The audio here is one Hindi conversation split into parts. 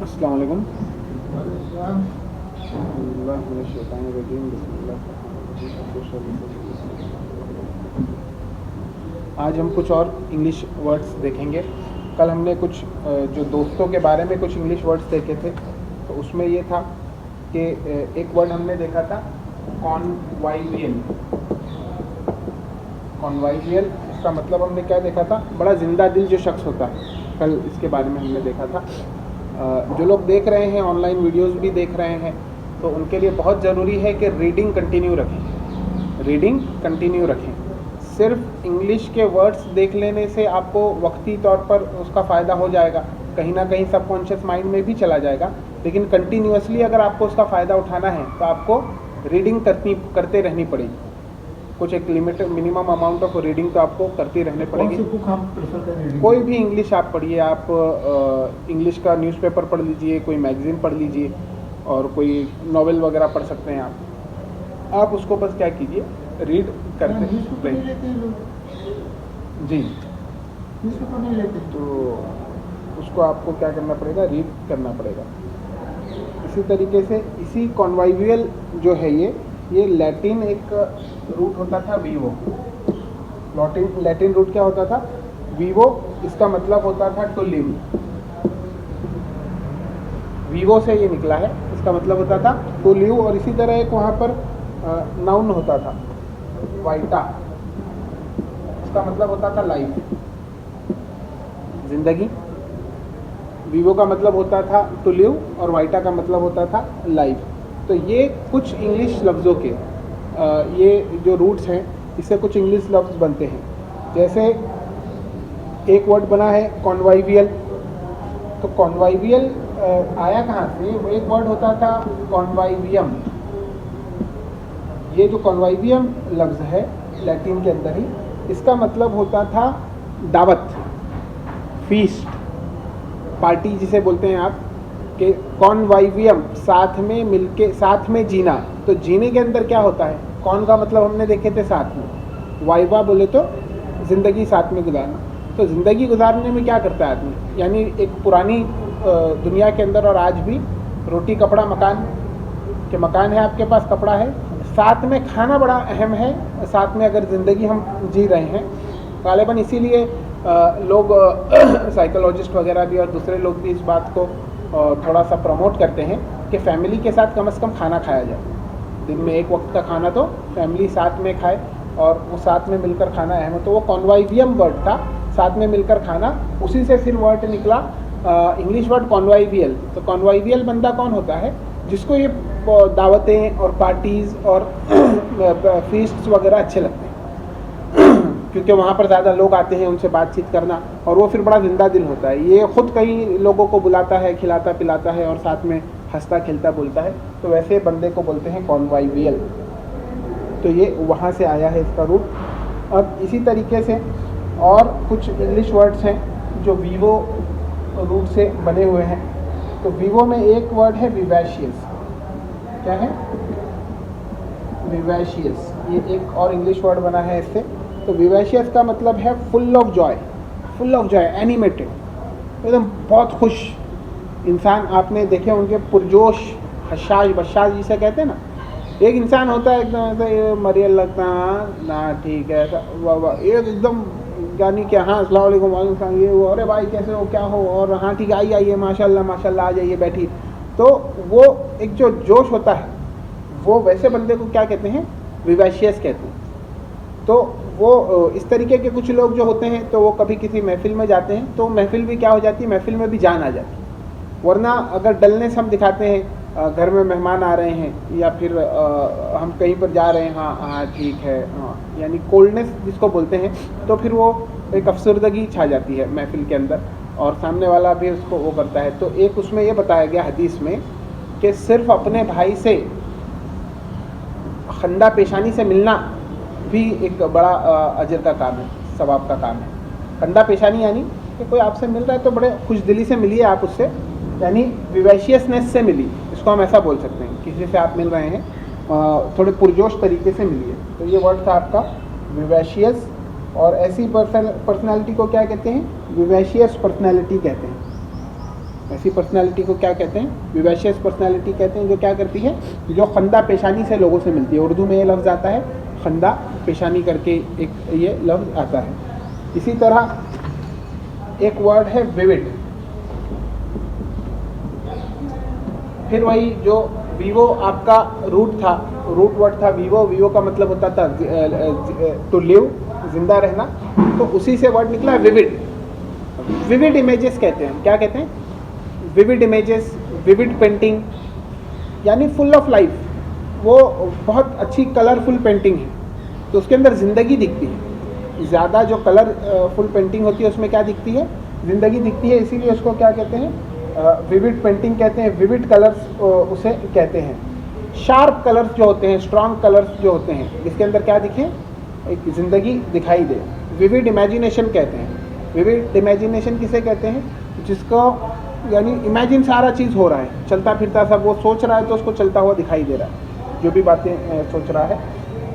अस्सलाम वालेकुम। आज हम कुछ और इंग्लिश वर्ड्स देखेंगे। कल हमने कुछ जो दोस्तों के बारे में कुछ इंग्लिश वर्ड्स देखे थे, तो उसमें ये था कि एक वर्ड हमने देखा था कॉन्वाइवियल। कॉन्वाइवियल इसका मतलब हमने क्या देखा था, बड़ा जिंदा दिल जो शख्स होता है, कल इसके बारे में हमने देखा था। जो लोग देख रहे हैं, ऑनलाइन वीडियोस भी देख रहे हैं, तो उनके लिए बहुत ज़रूरी है कि रीडिंग कंटिन्यू रखें। रीडिंग कंटिन्यू रखें। सिर्फ इंग्लिश के वर्ड्स देख लेने से आपको वक्ती तौर पर उसका फ़ायदा हो जाएगा, कहीं ना कहीं सबकॉन्शियस माइंड में भी चला जाएगा, लेकिन कंटिन्यूअसली अगर आपको उसका फ़ायदा उठाना है तो आपको रीडिंग करते रहनी पड़ेगी। कुछ एक limited minimum amount of reading तो आपको करती रहने पड़ेगी। बुक हम प्रेफर करें? कोई भी इंग्लिश आप पढ़िए, आप इंग्लिश का न्यूज़पेपर पढ़ लीजिए, कोई मैगज़ीन पढ़ लीजिए, और कोई नॉवेल वगैरह पढ़ सकते हैं आप उसको बस क्या कीजिए, रीड करते रहिए। जी, न्यूज़पेपर नहीं लेते तो उसको आपको क्या करना पड़ेगा, रीड करना पड़ेगा। इसी तरीके से इसी कॉन्वाइवियल जो है ये लैटिन एक रूट होता था, वीवो। लैटिन रूट क्या होता था, वीवो। इसका मतलब होता था टू लिव। वीवो से ये निकला है, इसका मतलब होता था टू लिव। और इसी तरह एक वहाँ पर नाउन होता था, वाइटा। इसका मतलब होता था लाइफ, जिंदगी। वीवो का मतलब होता था टू लिव और वाइटा का मतलब होता था लाइफ। तो ये कुछ इंग्लिश लफ्ज़ों के ये जो रूट्स हैं, इससे कुछ इंग्लिश लफ्ज़ बनते हैं। जैसे एक वर्ड बना है कॉन्वाइवियल। तो कॉन्वाइवियल आया कहाँ से? एक वर्ड होता था कॉन्वाइवियम। ये जो कॉन्वाइवियम लफ्ज़ है लैटिन के अंदर ही, इसका मतलब होता था दावत, फीस्ट, पार्टी जिसे बोलते हैं आप, कि कॉन्वाइवियम साथ में मिलके, साथ में जीना। तो जीने के अंदर क्या होता है, कौन का मतलब हमने देखे थे साथ में, वाइवा बोले तो ज़िंदगी साथ में गुजारना। तो ज़िंदगी गुजारने में क्या करता है आदमी, यानी एक पुरानी दुनिया के अंदर और आज भी रोटी कपड़ा मकान, के मकान है आपके पास, कपड़ा है, साथ में खाना बड़ा अहम है। साथ में अगर ज़िंदगी हम जी रहे हैं, गालिबन इसीलिए लोग साइकोलॉजिस्ट वगैरह भी और दूसरे लोग भी इस बात को थोड़ा सा प्रमोट करते हैं कि फैमिली के साथ कम से कम खाना खाया जाए। दिन में एक वक्त का खाना तो फैमिली साथ में खाए, और वो साथ में मिलकर खाना अहम है। तो वो कॉन्वाइवियम वर्ड था, साथ में मिलकर खाना। उसी से फिर वर्ड निकला इंग्लिश वर्ड कॉन्वाइवियल। तो कॉन्वाइवियल बंदा कौन होता है, जिसको ये दावतें और पार्टीज़ और फीस्ट्स वगैरह अच्छे लगते हैं क्योंकि वहाँ पर ज़्यादा लोग आते हैं, उनसे बातचीत करना, और वो फिर बड़ा जिंदा दिल होता है। ये ख़ुद कई लोगों को बुलाता है, खिलाता पिलाता है, और साथ में हंसता खेलता बोलता है। तो वैसे बंदे को बोलते हैं कॉन्वाइवियल। तो ये वहाँ से आया है इसका रूट। अब इसी तरीके से और कुछ इंग्लिश वर्ड्स हैं जो वीवो रूट से बने हुए हैं। तो वीवो में एक वर्ड है विवैशियस। क्या है? विवैशियस। ये एक और इंग्लिश वर्ड बना है इससे। तो विवैशियस का मतलब है full of Joy, full of Joy, animated, एकदम बहुत खुश इंसान। आपने देखे उनके पुरजोश, हशाश बशाश जिसे कहते हैं ना। एक इंसान होता है एकदम ऐसा, ये मरियल लगता है ना, ठीक है, ऐसा वाह वाह, एकदम यानी कि हाँ अस्सलाम वालेकुम, वालेकुम ये वो, अरे भाई कैसे हो, क्या हो, और हाँ ठीक है, आइए माशाल्लाह माशाल्लाह, आ जाइए बैठिए। तो वो एक जो जोश होता है, वो वैसे बंदे को क्या कहते हैं, विवैशियस कहते हैं। तो वो इस तरीके के कुछ लोग जो होते हैं, तो वो कभी किसी महफिल में जाते हैं, तो महफिल भी क्या हो जाती है, महफिल में भी जान आ जाती है। वरना अगर डलनेस हम दिखाते हैं, घर में मेहमान आ रहे हैं, या फिर हम कहीं पर जा रहे हैं, हाँ हाँ ठीक है, हाँ, यानी कोल्डनेस जिसको बोलते हैं, तो फिर वो एक अफसरदगी छा जाती है महफिल के अंदर, और सामने वाला भी उसको वो करता है। तो एक उसमें ये बताया गया हदीस में कि सिर्फ अपने भाई से खंदा पेशानी से मिलना भी एक बड़ा अजर का काम है, सवाब का काम है। खंदा पेशानी यानी कि कोई आपसे मिल रहा है तो बड़े खुश दिली से मिलिए आप उससे, यानी विवैशियसनेस से मिली, इसको हम ऐसा बोल सकते हैं। किसी से आप मिल रहे हैं, थोड़े पुरजोश तरीके से मिलिए। तो ये वर्ड था आपका विवैशियस। और ऐसी पर्सनैलिटी को क्या कहते हैं, विवैशियस पर्सनैलिटी कहते हैं। ऐसी पर्सनालिटी को क्या कहते हैं? विवेशियस पर्सनालिटी कहते हैं, जो क्या करती है, जो खंदा पेशानी से लोगों से मिलती है। उर्दू में ये लफ्ज़ आता है खंदा पेशानी करके, एक ये लफ्ज़ आता है। इसी तरह एक वर्ड है विविड। फिर वही जो वीवो आपका रूट था, रूट वर्ड था वीवो। वीवो का मतलब होता था टू लिव, जिंदा रहना, तो उसी से वर्ड निकला विविड। विविड इमेजेस कहते हैं, क्या कहते हैं? विविड इमेजेस, विविड पेंटिंग, यानी फुल ऑफ लाइफ। वो बहुत अच्छी कलरफुल पेंटिंग है, तो उसके अंदर ज़िंदगी दिखती है। ज़्यादा जो कलरफुल पेंटिंग होती है उसमें क्या दिखती है? ज़िंदगी दिखती है। इसीलिए उसको क्या कहते हैं? विविड पेंटिंग कहते हैं, विविड कलर्स उसे कहते हैं। शार्प कलर्स जो होते हैं, स्ट्रॉन्ग कलर्स जो होते हैं, इसके अंदर क्या दिखे? एक ज़िंदगी दिखाई दे। विविड इमेजिनेशन कहते हैं। विविड इमेजिनेशन किसे कहते हैं? जिसको यानी इमेजिन सारा चीज़ हो रहा है, चलता फिरता सब वो सोच रहा है तो उसको चलता हुआ दिखाई दे रहा है, जो भी बातें सोच रहा है।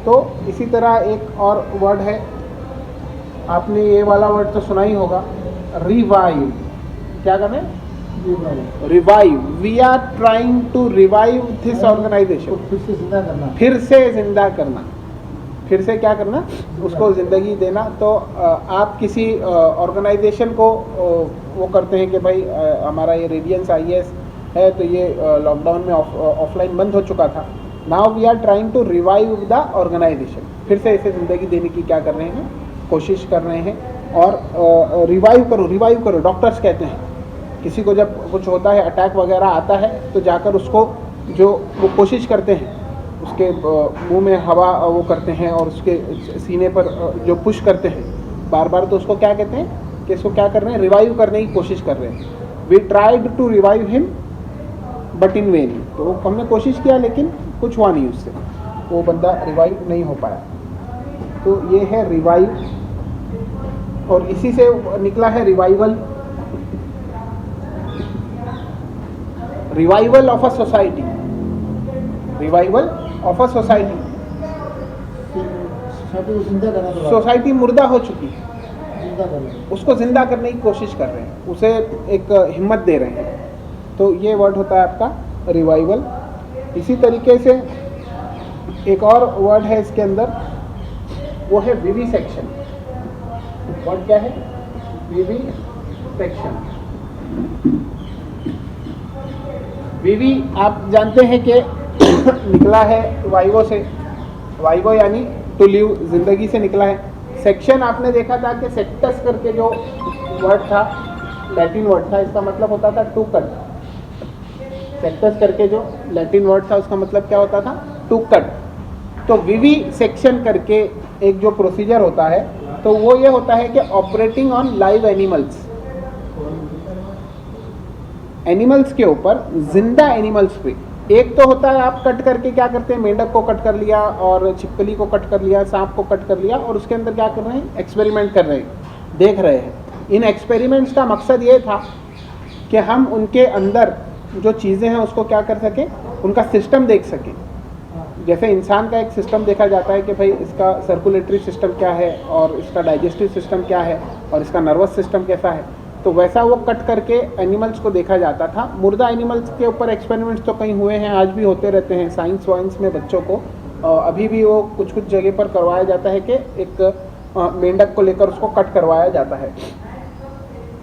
तो इसी तरह एक और वर्ड है, आपने ये वाला वर्ड तो सुना ही होगा, रिवाइव। क्या करना है? Revive. We are trying to revive this organisation. फिर से जिंदा करना। फिर से जिंदा करना, फिर से क्या करना? उसको ज़िंदगी देना। तो आप किसी ऑर्गेनाइजेशन को वो करते हैं कि भाई हमारा ये रेडियंस IAS है, तो ये लॉकडाउन में ऑफलाइन बंद हो चुका था। Now we are trying to revive the organisation. फिर से इसे ज़िंदगी देने की क्या कर रहे हैं? कोशिश कर रहे हैं। और रिवाइव करो, रिवाइव करो। डॉक्टर्स कहते हैं किसी को जब कुछ होता है, अटैक वगैरह आता है, तो जाकर उसको जो वो कोशिश करते हैं, उसके मुंह में हवा वो करते हैं और उसके सीने पर जो पुश करते हैं बार बार, तो उसको क्या कहते हैं? कि इसको क्या कर रहे हैं? रिवाइव करने की कोशिश कर रहे हैं। We tried to revive him but in vain. तो हमने कोशिश किया लेकिन कुछ हुआ नहीं उससे, वो बंदा रिवाइव नहीं हो पाया। तो ये है रिवाइव, और इसी से निकला है revival. Revival of a society, revival of a society. जिंदा करना तो सोसाइटी मुर्दा हो चुकी है, जिंदा करना। उसको जिंदा करने की कोशिश कर रहे हैं, उसे एक हिम्मत दे रहे हैं। तो ये वर्ड होता है आपका रिवाइवल। इसी तरीके से एक और वर्ड है इसके अंदर, वो है विविसेक्शन। वर्ड क्या है? विविसेक्शन। विवि आप जानते हैं कि निकला है वाइवो से। वाइवो यानी टू लिव, जिंदगी से निकला है। सेक्शन आपने देखा था कि सेक्टस करके जो वर्ड था, लैटिन वर्ड था, इसका मतलब होता था टू कट। सेक्टस करके जो लैटिन वर्ड था उसका मतलब क्या होता था? To cut. तो विवि सेक्शन करके एक जो प्रोसीजर होता है, तो वो ये होता है कि operating on live animals, animals के ऊपर, जिंदा एनिमल्स पे। एक तो होता है आप कट करके क्या करते हैं? मेंढक को कट कर लिया और छिपकली को कट कर लिया, सांप को कट कर लिया, और उसके अंदर क्या कर रहे हैं? एक्सपेरिमेंट कर रहे हैं, देख रहे हैं। इन एक्सपेरिमेंट्स का मकसद ये था कि हम उनके अंदर जो चीज़ें हैं उसको क्या कर सकें? उनका सिस्टम देख सकें। जैसे इंसान का एक सिस्टम देखा जाता है कि भाई इसका सर्कुलेटरी सिस्टम क्या है, और इसका डाइजेस्टिव सिस्टम क्या है, और इसका नर्वस सिस्टम कैसा है, तो वैसा वो कट करके एनिमल्स को देखा जाता था। मुर्दा एनिमल्स के ऊपर एक्सपेरिमेंट्स तो कहीं हुए हैं, आज भी होते रहते हैं। साइंस वाइंस में बच्चों को अभी भी वो कुछ कुछ जगह पर करवाया जाता है कि एक मेंढक को लेकर उसको कट करवाया जाता है।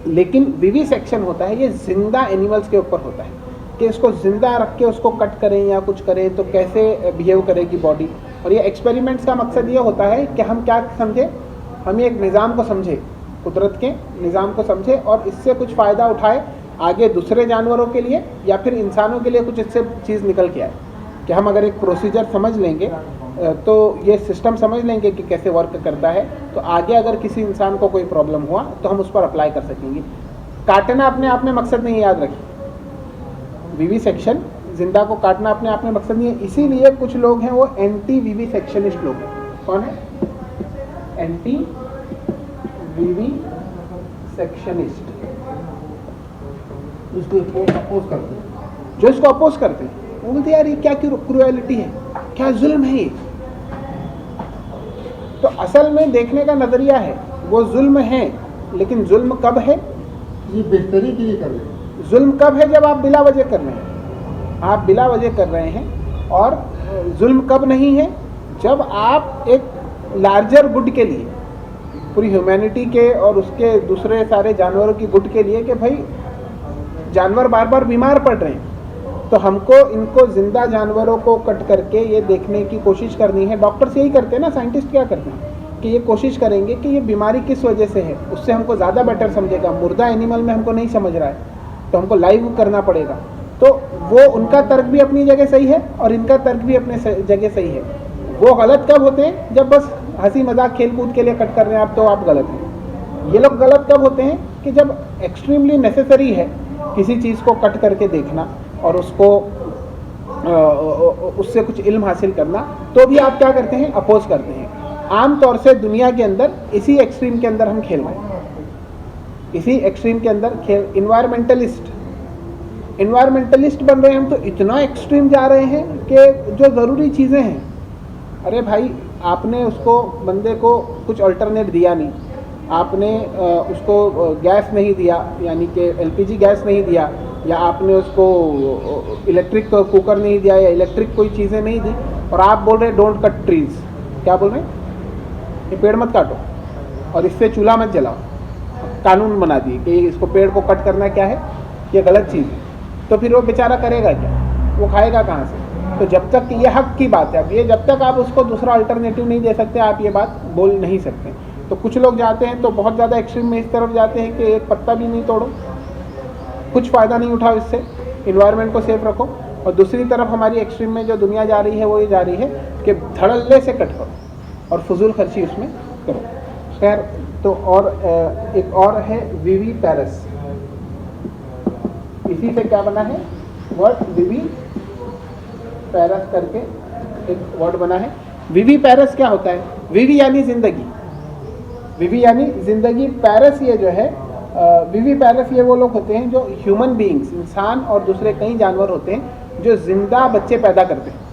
लेकिन विविसेक्शन होता है, ये जिंदा एनिमल्स के ऊपर होता है कि इसको जिंदा रख के उसको कट करें या कुछ करें तो कैसे बिहेव करेगी बॉडी। और ये एक्सपेरिमेंट्स का मकसद ये होता है कि हम क्या समझे? हम एक निज़ाम को समझे, कुदरत के निज़ाम को समझे, और इससे कुछ फ़ायदा उठाए आगे दूसरे जानवरों के लिए या फिर इंसानों के लिए कुछ इससे चीज़ निकल के आए। कि हम अगर एक प्रोसीजर समझ लेंगे, तो ये सिस्टम समझ लेंगे कि कैसे वर्क करता है, तो आगे अगर किसी इंसान को कोई प्रॉब्लम हुआ तो हम उस पर अप्लाई कर सकेंगे। काटना अपने आप में मकसद नहीं, याद रखिए। विविसेक्शन, जिंदा को काटना अपने आप में मकसद नहीं है। इसीलिए कुछ लोग हैं वो एंटी विविसेक्शनिस्ट लोग हैं। कौन है? एंटी विविसेक्शनिस्ट, इसको अपोज करते हैं। जो इसको अपोज करते हैं वो बोलते हैं यार ये क्या क्रूएलिटी है, क्या जुल्म है ये। तो असल में देखने का नजरिया है, वो जुल्म है, लेकिन जुल्म कब है? ये बेहतरी के लिए कर रहे हैं। जुल्म कब है? जब आप बिला वजह कर रहे हैं, आप बिला वजह कर रहे हैं। और जुल्म कब नहीं है? जब आप एक लार्जर गुड के लिए, पूरी ह्यूमैनिटी के और उसके दूसरे सारे जानवरों की गुड के लिए, कि भाई जानवर बार बार बीमार पड़ रहे हैं, तो हमको इनको जिंदा जानवरों को कट करके ये देखने की कोशिश करनी है। डॉक्टर्स यही करते हैं ना, साइंटिस्ट क्या करते हैं कि ये कोशिश करेंगे कि ये बीमारी किस वजह से है, उससे हमको ज़्यादा बेटर समझेगा। मुर्दा एनिमल में हमको नहीं समझ रहा है तो हमको लाइव करना पड़ेगा। तो वो उनका तर्क भी अपनी जगह सही है और इनका तर्क भी अपने जगह सही है। वो गलत कब होते हैं? जब बस हंसी मजाक खेल कूद के लिए कट कर रहे हैं आप, तो आप गलत हैं। ये लोग गलत कब होते हैं? कि जब एक्सट्रीमली नेसेसरी है किसी चीज़ को कट करके देखना और उसको उससे कुछ इल्म हासिल करना, तो भी आप क्या करते हैं? अपोज करते हैं। आम तौर से दुनिया के अंदर इसी एक्सट्रीम के अंदर हम खेल रहे हैं, इसी एक्सट्रीम के अंदर खेल। इन्वायरमेंटलिस्ट बन रहे हैं हम, तो इतना एक्सट्रीम जा रहे हैं कि जो ज़रूरी चीज़ें हैं, अरे भाई आपने उसको बंदे को कुछ अल्टरनेट दिया नहीं, आपने उसको गैस नहीं दिया, यानी कि एलपीजी गैस नहीं दिया, या आपने उसको इलेक्ट्रिक कुकर नहीं दिया, या इलेक्ट्रिक कोई चीज़ें नहीं दी, और आप बोल रहे हैं डोंट कट ट्रीज। क्या बोल रहे हैं? ये पेड़ मत काटो और इससे चूल्हा मत जलाओ। कानून बना दिए कि इसको पेड़ को कट करना क्या है, ये गलत चीज़ है। तो फिर वो बेचारा करेगा क्या? वो खाएगा कहाँ से? तो जब तक ये हक की बात है, अब ये जब तक आप उसको दूसरा अल्टरनेटिव नहीं दे सकते, आप ये बात बोल नहीं सकते। तो कुछ लोग जाते हैं तो बहुत ज़्यादा एक्सट्रीम में इस तरफ जाते हैं कि एक पत्ता भी नहीं तोड़ो, कुछ फ़ायदा नहीं उठाओ इससे, इन्वायरमेंट को सेफ रखो। और दूसरी तरफ हमारी एक्सट्रीम में जो दुनिया जा रही है वो ये जा रही है कि धड़ल्ले से कट करो और फजूल खर्ची उसमें करो। खैर, तो और एक और है विवी पैरस। इसी से क्या बना है वर्ड? विवी पैरस करके एक वर्ड बना है। विवी पैरस क्या होता है? विवी यानी जिंदगी, विवी यानी जिंदगी। पैरस ये जो है विवी पैरस, ये वो लोग होते हैं जो ह्यूमन बीइंग्स, इंसान और दूसरे कई जानवर होते हैं जो जिंदा बच्चे पैदा करते हैं।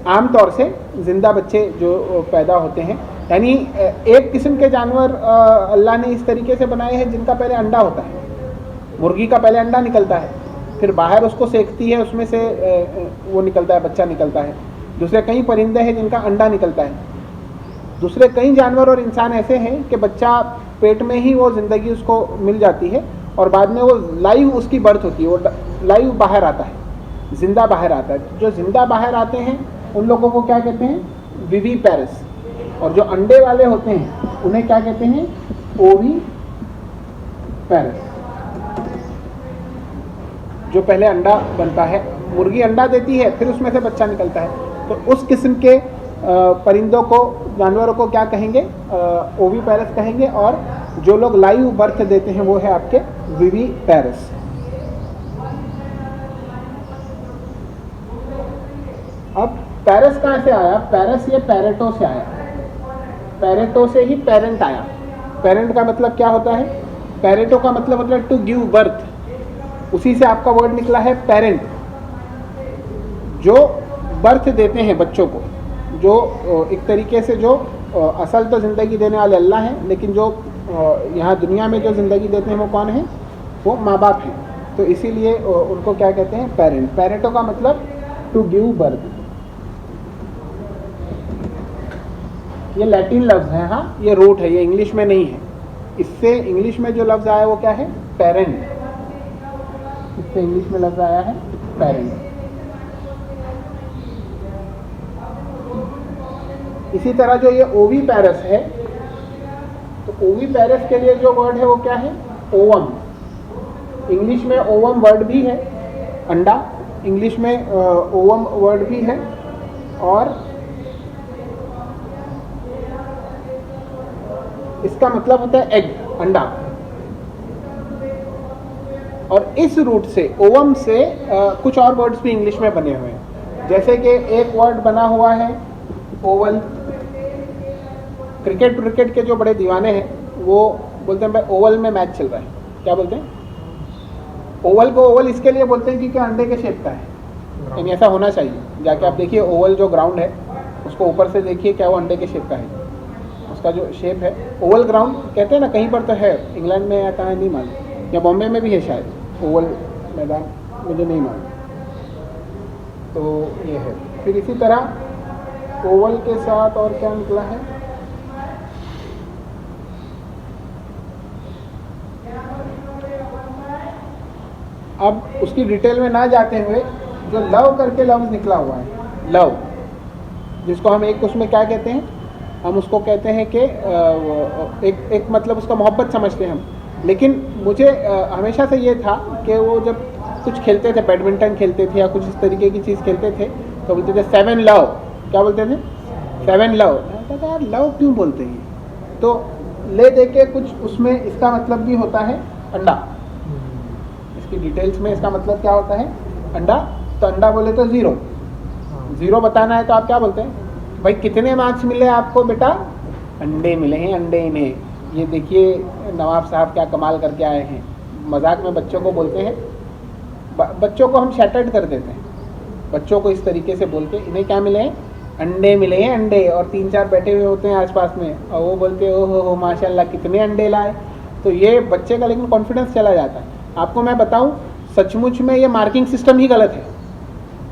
आमतौर से जिंदा बच्चे जो पैदा होते हैं, यानी एक किस्म के जानवर अल्लाह ने इस तरीके से बनाए हैं जिनका पहले अंडा होता है। मुर्गी का पहले अंडा निकलता है, फिर बाहर उसको सेकती है, उसमें से वो निकलता है, बच्चा निकलता है। दूसरे कई परिंदे हैं जिनका अंडा निकलता है। दूसरे कई जानवर और इंसान ऐसे हैं कि बच्चा पेट में ही वो ज़िंदगी उसको मिल जाती है और बाद में वो लाइव उसकी बर्थ होती है, वो लाइव बाहर आता है, जिंदा बाहर आता है। जो जिंदा बाहर आते हैं उन लोगों को क्या कहते हैं? विवी पैरस। और जो अंडे वाले होते हैं उन्हें क्या कहते हैं? ओवी पैरस। जो पहले अंडा बनता है, मुर्गी अंडा देती है, फिर उसमें से बच्चा निकलता है, तो उस किस्म के परिंदों को, जानवरों को क्या कहेंगे? ओवी पैरस कहेंगे। और जो लोग लाइव बर्थ देते हैं वो है आपके विवी पैरस। अब पैरस कहाँ से आया? पैरस ये पैरेटो से आया, पैरेटो से ही पेरेंट आया। पेरेंट का मतलब क्या होता है? पैरेटो का मतलब टू गिव बर्थ, उसी से आपका वर्ड निकला है पेरेंट। जो बर्थ देते हैं बच्चों को, जो एक तरीके से जो असल तो ज़िंदगी देने वाले अल्लाह हैं, लेकिन जो यहाँ दुनिया में जो ज़िंदगी देते हैं वो कौन है? वो माँ बाप हैं। तो इसीलिए उनको क्या कहते हैं? पेरेंट। पेरेंटो का मतलब टू गिव बर्थ। ये लैटिन लफ्ज़ है, हाँ ये रूट है, ये इंग्लिश में नहीं है। इससे इंग्लिश में जो लफ्ज़ आया वो क्या है? पेरेंट। इससे इंग्लिश में लफ्ज़ आया है पेरेंट। इसी तरह जो ये ओवी पैरस है, तो ओवी पैरस के लिए जो वर्ड है वो क्या है? ओवम। इंग्लिश में ओवम वर्ड भी है, अंडा, इंग्लिश में ओवम वर्ड भी है। और इसका मतलब होता है एग, अंडा। और इस रूट से, ओवम से कुछ और वर्ड्स भी इंग्लिश में बने हुए हैं। जैसे कि एक वर्ड बना हुआ है ओवल। क्रिकेट के जो बड़े दीवाने हैं वो बोलते हैं भाई ओवल में मैच चल रहा है। क्या बोलते हैं? ओवल को ओवल इसके लिए बोलते हैं क्योंकि अंडे के शेप का है, यानी ऐसा होना चाहिए। जाके आप देखिए ओवल जो ग्राउंड है उसको ऊपर से देखिए, क्या वो अंडे के शेप का है? उसका जो शेप है ओवल ग्राउंड कहते हैं ना, कहीं पर तो है, इंग्लैंड में या कहाँ नहीं मालूम, या बॉम्बे में भी है शायद ओवल मैदान, मुझे नहीं मालूम। तो ये है। फिर इसी तरह ओवल के साथ और क्या निकला है, अब उसकी डिटेल में ना जाते हुए जो लव करके लफ्ज़ निकला हुआ है, लव, जिसको हम एक उसमें क्या कहते हैं, हम उसको कहते हैं कि एक मतलब उसका मोहब्बत समझते हैं हम। लेकिन मुझे हमेशा से ये था कि वो जब कुछ खेलते थे, बैडमिंटन खेलते थे या कुछ इस तरीके की चीज़ खेलते थे, तो बोलते थे 7 लव। क्या बोलते थे? 7 लव। कहता यार लव क्यों बोलते हैं? तो ले दे के कुछ उसमें इसका मतलब भी होता है अंडा। इसकी डिटेल्स में इसका मतलब क्या होता है? अंडा। तो अंडा बोले तो 0 0 बताना है तो आप क्या बोलते हैं? भाई कितने मार्क्स मिले आपको बेटा? अंडे मिले हैं, अंडे इन्हें। ये देखिए नवाब साहब क्या कमाल करके आए हैं। मजाक में बच्चों को बोलते हैं, बच्चों को हम शैटर्ड कर देते हैं, बच्चों को इस तरीके से बोल के, इन्हें क्या मिले हैं? अंडे मिले हैं, अंडे। और 3-4 बैठे हुए होते हैं आसपास में और वो बोलते हैं ओहो हो माशाल्लाह कितने अंडे लाए। तो ये बच्चे का लेकिन कॉन्फिडेंस चला जाता है। आपको मैं बताऊं, सचमुच में ये मार्किंग सिस्टम ही गलत है।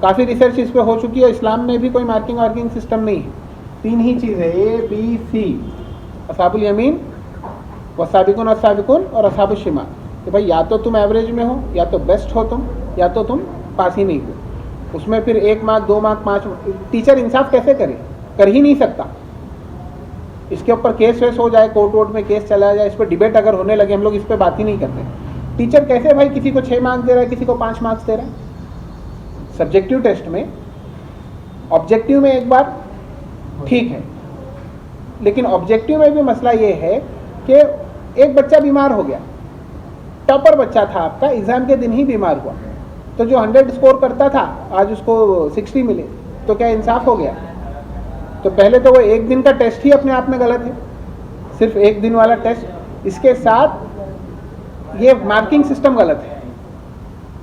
काफ़ी रिसर्च इस पर हो चुकी है। इस्लाम में भी कोई मार्किंग सिस्टम नहीं है। 3 ही चीज़ है, ABC, अस्हाबुल यमीन, वसाबिकुन अस्साबिकुन और अस्हाबुश शिमाल। कि भाई या तो तुम एवरेज में हो, या तो बेस्ट हो तुम, या तो तुम पास ही नहीं हो। उसमें फिर 1 मार्क 2 मार्क 5, टीचर इंसाफ कैसे करे? कर ही नहीं सकता। इसके ऊपर केस वेस हो जाए, कोर्ट वोर्ट में केस चला जाए, इस पर डिबेट अगर होने लगे, हम लोग इस पर बात ही नहीं करते। टीचर कैसे भाई किसी को 6 मार्क्स दे रहा है, किसी को 5 मार्क्स दे रहा है? सब्जेक्टिव टेस्ट में, ऑब्जेक्टिव में एक बार ठीक है, लेकिन ऑब्जेक्टिव में भी मसला ये है कि एक बच्चा बीमार हो गया, टॉपर बच्चा था आपका, एग्जाम के दिन ही बीमार हुआ, तो जो 100 स्कोर करता था आज उसको 60 मिले, तो क्या इंसाफ हो गया? तो पहले तो वो एक दिन का टेस्ट ही अपने आप में गलत है, सिर्फ एक दिन वाला टेस्ट। इसके साथ ये मार्किंग सिस्टम गलत है।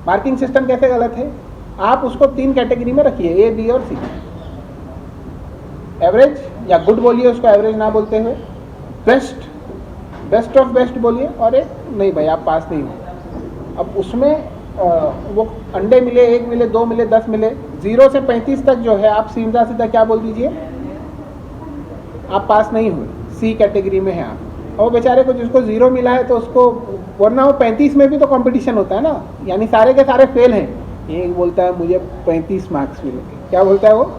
मार्किंग सिस्टम कैसे गलत है? आप उसको 3 कैटेगरी में रखिए, A, B और C। एवरेज या गुड बोलिए उसको, एवरेज ना बोलते हुए, बेस्ट ऑफ बेस्ट बोलिए, और एक नहीं भाई आप पास नहीं हो। अब उसमें वो अंडे मिले, 1 मिले, 2 मिले, 10 मिले, 0 से 35 तक जो है आप सीधा सीधा क्या बोल दीजिए? आप पास नहीं हुए, C कैटेगरी में है आप। और बेचारे को जिसको 0 मिला है तो उसको, वरना वो 35 में भी तो कंपटीशन होता है ना, यानी सारे के सारे फेल हैं। एक बोलता है मुझे 35 मार्क्स मिले, क्या बोलता है वो?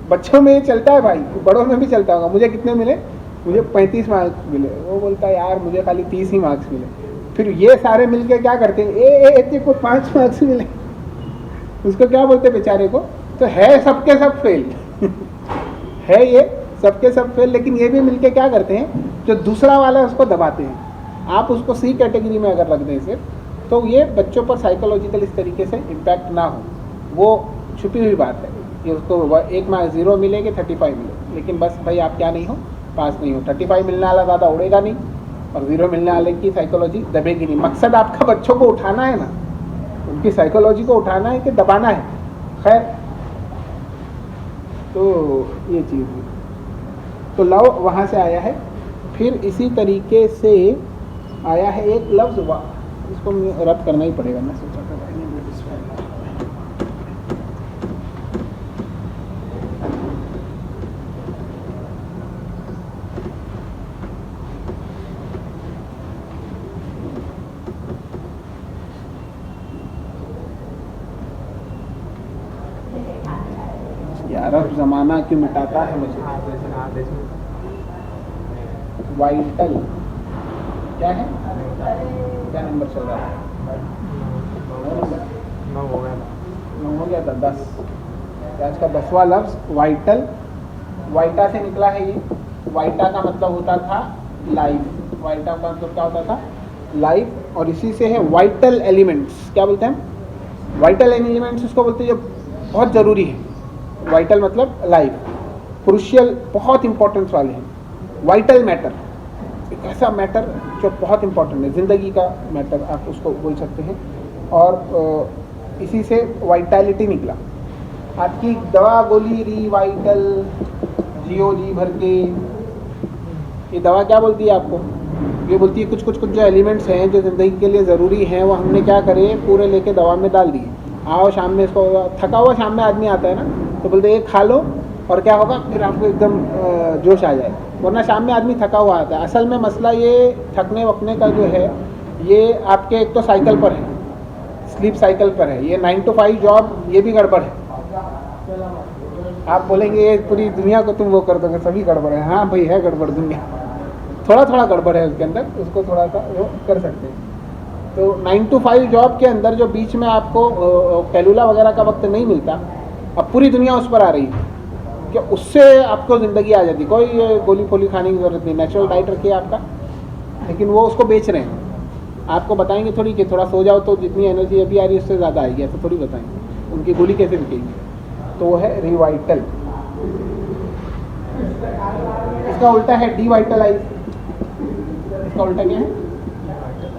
बच्चों में ये चलता है भाई, बड़ों में भी चलता होगा, मुझे कितने मिले? मुझे 35 मार्क्स मिले। वो बोलता है यार मुझे खाली 30 ही मार्क्स मिले। फिर ये सारे मिलके क्या करते हैं? ए को 5 मार्क्स मिले, उसको क्या बोलते बेचारे को? तो है सबके सब फेल है ये सबके सब फेल। लेकिन ये भी मिलके क्या करते हैं, जो दूसरा वाला है उसको दबाते हैं। आप उसको C कैटेगरी में अगर रख दें सिर्फ, तो ये बच्चों पर साइकोलॉजिकल इस तरीके से इम्पैक्ट ना हो, वो छुपी हुई बात है। कि उसको 1 मार्क्स 0 मिलेगी, 35 मिले, लेकिन बस भाई आप क्या नहीं हो? पास नहीं हो। 35 मिलने वाला ज़्यादा उड़ेगा नहीं, और 0 मिलने वाले की साइकोलॉजी दबेगी नहीं। मकसद आपका बच्चों को उठाना है ना, उनकी साइकोलॉजी को उठाना है कि दबाना है। खैर, तो ये चीज़ है। तो लव वहाँ से आया है। फिर इसी तरीके से आया है एक लफ्ज़, इसको रद्द करना ही पड़ेगा, मैं सोचा था यार, अब ज़माना क्यों मिटाता है मुझे। वाइटल क्या है? क्या नंबर चल रहा है? 9 हो गया था, 10। आज का 10वां लफ्ज़ वाइटल। वाइटा से निकला है ये। वाइटा का मतलब होता था लाइफ। वाइटा का मतलब क्या होता था? लाइफ। और इसी से है वाइटल एलिमेंट्स। क्या बोलते हैं? वाइटल एलिमेंट्स उसको बोलते हैं जो बहुत ज़रूरी है। वाइटल मतलब लाइफ, क्रूशियल, बहुत इंपॉर्टेंस वाले हैं। वाइटल मैटर, एक ऐसा मैटर जो बहुत इंपॉर्टेंट है, ज़िंदगी का मैटर आप उसको बोल सकते हैं। और इसी से वाइटैलिटी निकला। आपकी दवा गोली रिवाइटल, जी भर के, ये दवा क्या बोलती है आपको? ये बोलती है कुछ जो एलिमेंट्स हैं जो ज़िंदगी के लिए ज़रूरी हैं वो हमने क्या करे पूरे लेके दवा में डाल दिए। आओ शाम में इसको, थका हुआ शाम में आदमी आता है ना तो बोलते ये खा लो और क्या होगा फिर आपको एकदम जोश आ जाए, वरना शाम में आदमी थका हुआ आता है। असल में मसला ये थकने वकने का जो है ये आपके एक तो साइकिल पर है, स्लीप साइकिल पर है। ये 9 to 5 जॉब ये भी गड़बड़ है। आप बोलेंगे ये पूरी दुनिया को तुम वो कर दोगे, सभी गड़बड़ है। हाँ भाई है गड़बड़ दुनिया, थोड़ा गड़बड़ है उसके अंदर, उसको थोड़ा सा वो कर सकते हैं। तो 9 to 5 जॉब के अंदर जो बीच में आपको कैलुला वगैरह का वक्त नहीं मिलता, अब पूरी दुनिया उस पर आ रही है कि उससे आपको ज़िंदगी आ जाती। कोई गोली फोली खाने की ज़रूरत नहीं, नेचुरल डाइट रखिए आपका, लेकिन वो उसको बेच रहे हैं। आपको बताएंगे थोड़ी कि थोड़ा सो जाओ तो जितनी एनर्जी अभी आ रही है उससे ज़्यादा आएगी, ऐसा थोड़ी बताएंगे। उनकी गोली कैसे बिकेगी। तो वो है रिवाइटल, इसका उल्टा है डिवाइटलाइज। इसका उल्टा क्या है?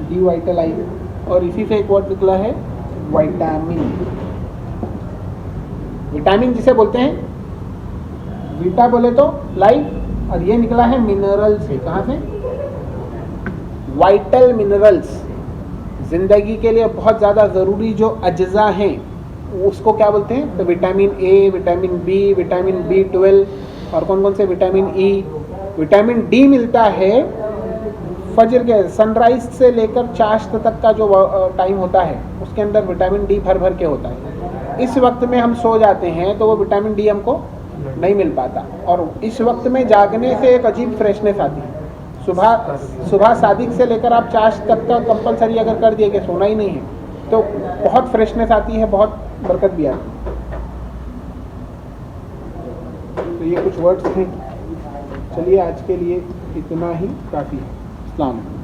डिवाइटलाइज। और इसी से एक वर्ड निकला है विटामिन। विटामिन जिसे बोलते हैं, वीटा बोले तो लाइफ, और ये निकला है मिनरल से। कहाँ से? Vital minerals. जिंदगी के लिए बहुत ज़्यादा ज़रूरी जो अज्जा हैं उसको क्या बोलते हैं? तो vitamin A, vitamin B, vitamin B12 और कौन कौन से? Vitamin E. विटामिन डी मिलता है फजर के सनराइज से लेकर चाश्त तक का जो टाइम होता है उसके अंदर विटामिन डी भर के होता है। इस वक्त में हम सो जाते हैं तो वो विटामिन डी हमको नहीं मिल पाता, और इस वक्त में जागने से एक अजीब फ्रेशनेस आती है। सुबह सादिक से लेकर आप चाश्त तक का कंपलसरी अगर कर दिए कि सोना ही नहीं है तो बहुत फ्रेशनेस आती है, बहुत बरकत भी आती है। तो ये कुछ वर्ड्स थे। चलिए आज के लिए इतना ही काफ़ी है। अस्सलाम वालेकुम।